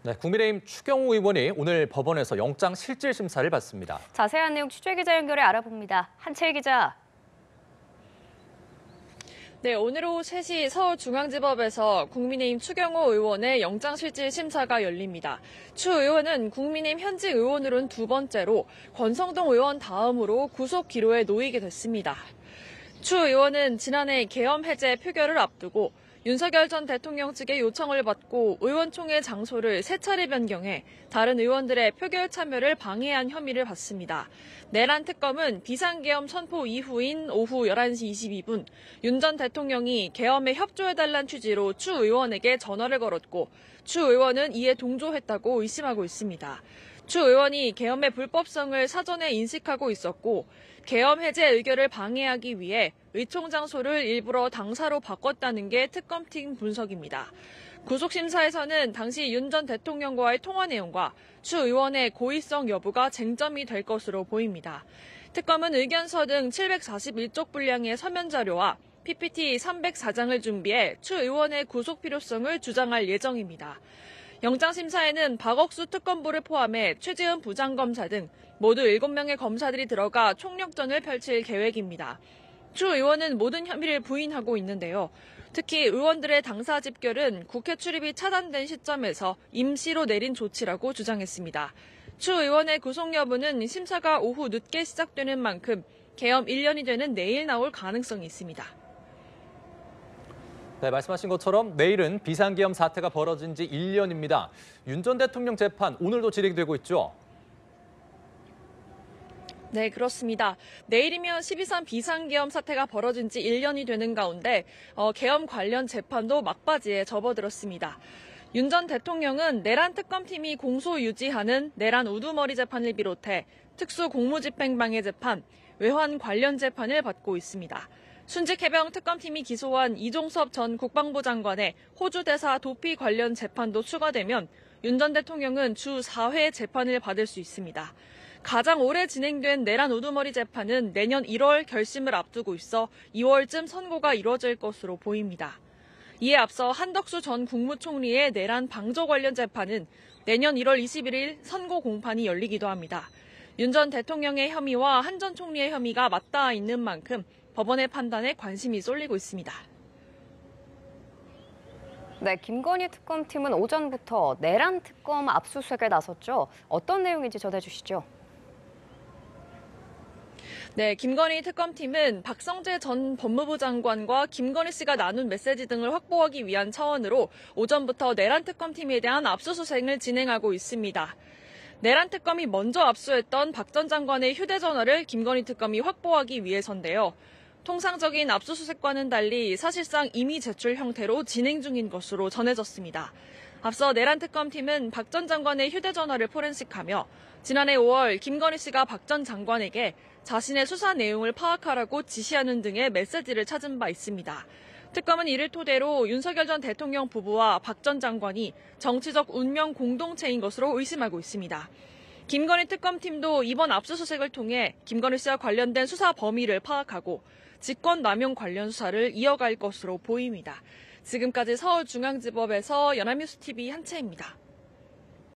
네, 국민의힘 추경호 의원이 오늘 법원에서 영장 실질 심사를 받습니다. 자세한 내용 취재기자 연결해 알아봅니다. 한채희 기자. 네, 오늘 오후 3시 서울중앙지법에서 국민의힘 추경호 의원의 영장실질 심사가 열립니다. 추 의원은 국민의힘 현직 의원으로는 두 번째로 권성동 의원 다음으로 구속 기로에 놓이게 됐습니다. 추 의원은 지난해 계엄 해제 표결을 앞두고 윤석열 전 대통령 측의 요청을 받고 의원총회 장소를 3차례 변경해 다른 의원들의 표결 참여를 방해한 혐의를 받습니다. 내란 특검은 비상계엄 선포 이후인 오후 11시 22분 윤 전 대통령이 계엄에 협조해달란 취지로 추 의원에게 전화를 걸었고 추 의원은 이에 동조했다고 의심하고 있습니다. 추 의원이 계엄의 불법성을 사전에 인식하고 있었고 계엄 해제 의결을 방해하기 위해 의총 장소를 일부러 당사로 바꿨다는 게 특검팀 분석입니다. 구속심사에서는 당시 윤 전 대통령과의 통화 내용과 추 의원의 고의성 여부가 쟁점이 될 것으로 보입니다. 특검은 의견서 등 741쪽 분량의 서면 자료와 PPT 304장을 준비해 추 의원의 구속 필요성을 주장할 예정입니다. 영장심사에는 박억수 특검보를 포함해 최재은 부장검사 등 모두 7명의 검사들이 들어가 총력전을 펼칠 계획입니다. 추 의원은 모든 혐의를 부인하고 있는데요. 특히 의원들의 당사 집결은 국회 출입이 차단된 시점에서 임시로 내린 조치라고 주장했습니다. 추 의원의 구속 여부는 심사가 오후 늦게 시작되는 만큼 계엄 1년이 되는 내일 나올 가능성이 있습니다. 네, 말씀하신 것처럼 내일은 비상계엄 사태가 벌어진 지 1년입니다. 윤 전 대통령 재판 오늘도 진행되고 있죠? 네, 그렇습니다. 내일이면 12.3 비상계엄 사태가 벌어진 지 1년이 되는 가운데 계엄 관련 재판도 막바지에 접어들었습니다. 윤 전 대통령은 내란 특검팀이 공소 유지하는 내란 우두머리 재판을 비롯해 특수공무집행방해 재판, 외환 관련 재판을 받고 있습니다. 순직해병 특검팀이 기소한 이종섭 전 국방부 장관의 호주 대사 도피 관련 재판도 추가되면 윤 전 대통령은 주 4회 재판을 받을 수 있습니다. 가장 오래 진행된 내란 우두머리 재판은 내년 1월 결심을 앞두고 있어 2월쯤 선고가 이뤄질 것으로 보입니다. 이에 앞서 한덕수 전 국무총리의 내란 방조 관련 재판은 내년 1월 21일 선고 공판이 열리기도 합니다. 윤 전 대통령의 혐의와 한 전 총리의 혐의가 맞닿아 있는 만큼 법원의 판단에 관심이 쏠리고 있습니다. 네, 김건희 특검팀은 오전부터 내란 특검 압수수색에 나섰죠. 어떤 내용인지 전해주시죠. 네, 김건희 특검팀은 박성재 전 법무부 장관과 김건희 씨가 나눈 메시지 등을 확보하기 위한 차원으로 오전부터 내란 특검팀에 대한 압수수색을 진행하고 있습니다. 내란 특검이 먼저 압수했던 박 전 장관의 휴대전화를 김건희 특검이 확보하기 위해서인데요. 통상적인 압수수색과는 달리 사실상 임의 제출 형태로 진행 중인 것으로 전해졌습니다. 앞서 내란 특검팀은 박 전 장관의 휴대전화를 포렌식하며 지난해 5월 김건희 씨가 박 전 장관에게 자신의 수사 내용을 파악하라고 지시하는 등의 메시지를 찾은 바 있습니다. 특검은 이를 토대로 윤석열 전 대통령 부부와 박 전 장관이 정치적 운명 공동체인 것으로 의심하고 있습니다. 김건희 특검팀도 이번 압수수색을 통해 김건희 씨와 관련된 수사 범위를 파악하고 직권남용 관련 수사를 이어갈 것으로 보입니다. 지금까지 서울중앙지법에서 연합뉴스TV 한채입니다.